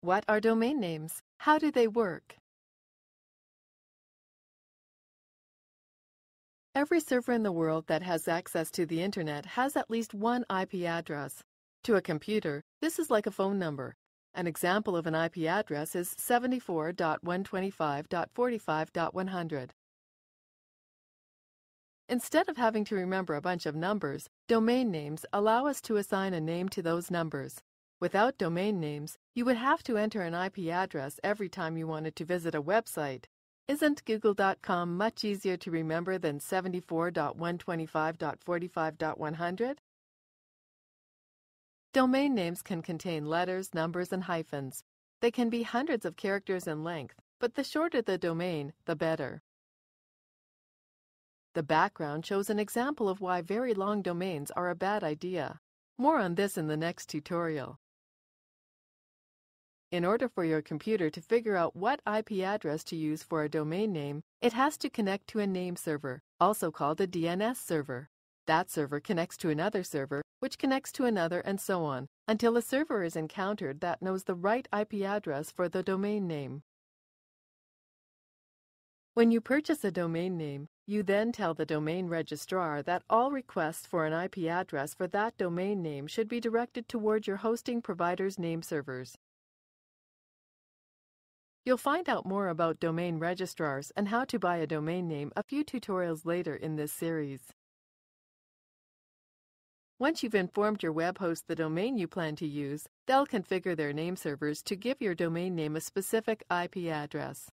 What are domain names? How do they work? Every server in the world that has access to the internet has at least one IP address. To a computer, this is like a phone number. An example of an IP address is 74.125.45.100. Instead of having to remember a bunch of numbers, domain names allow us to assign a name to those numbers. Without domain names, you would have to enter an IP address every time you wanted to visit a website. Isn't Google.com much easier to remember than 74.125.45.100? Domain names can contain letters, numbers, and hyphens. They can be hundreds of characters in length, but the shorter the domain, the better. The background shows an example of why very long domains are a bad idea. More on this in the next tutorial. In order for your computer to figure out what IP address to use for a domain name, it has to connect to a name server, also called a DNS server. That server connects to another server, which connects to another, and so on, until a server is encountered that knows the right IP address for the domain name. When you purchase a domain name, you then tell the domain registrar that all requests for an IP address for that domain name should be directed toward your hosting provider's name servers. You'll find out more about domain registrars and how to buy a domain name a few tutorials later in this series. Once you've informed your web host the domain you plan to use, they'll configure their name servers to give your domain name a specific IP address.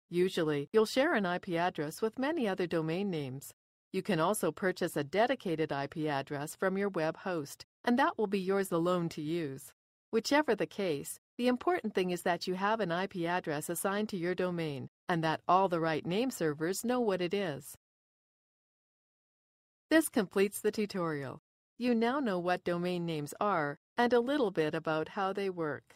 Usually, you'll share an IP address with many other domain names. You can also purchase a dedicated IP address from your web host, and that will be yours alone to use. Whichever the case, the important thing is that you have an IP address assigned to your domain, and that all the right name servers know what it is. This completes the tutorial. You now know what domain names are and a little bit about how they work.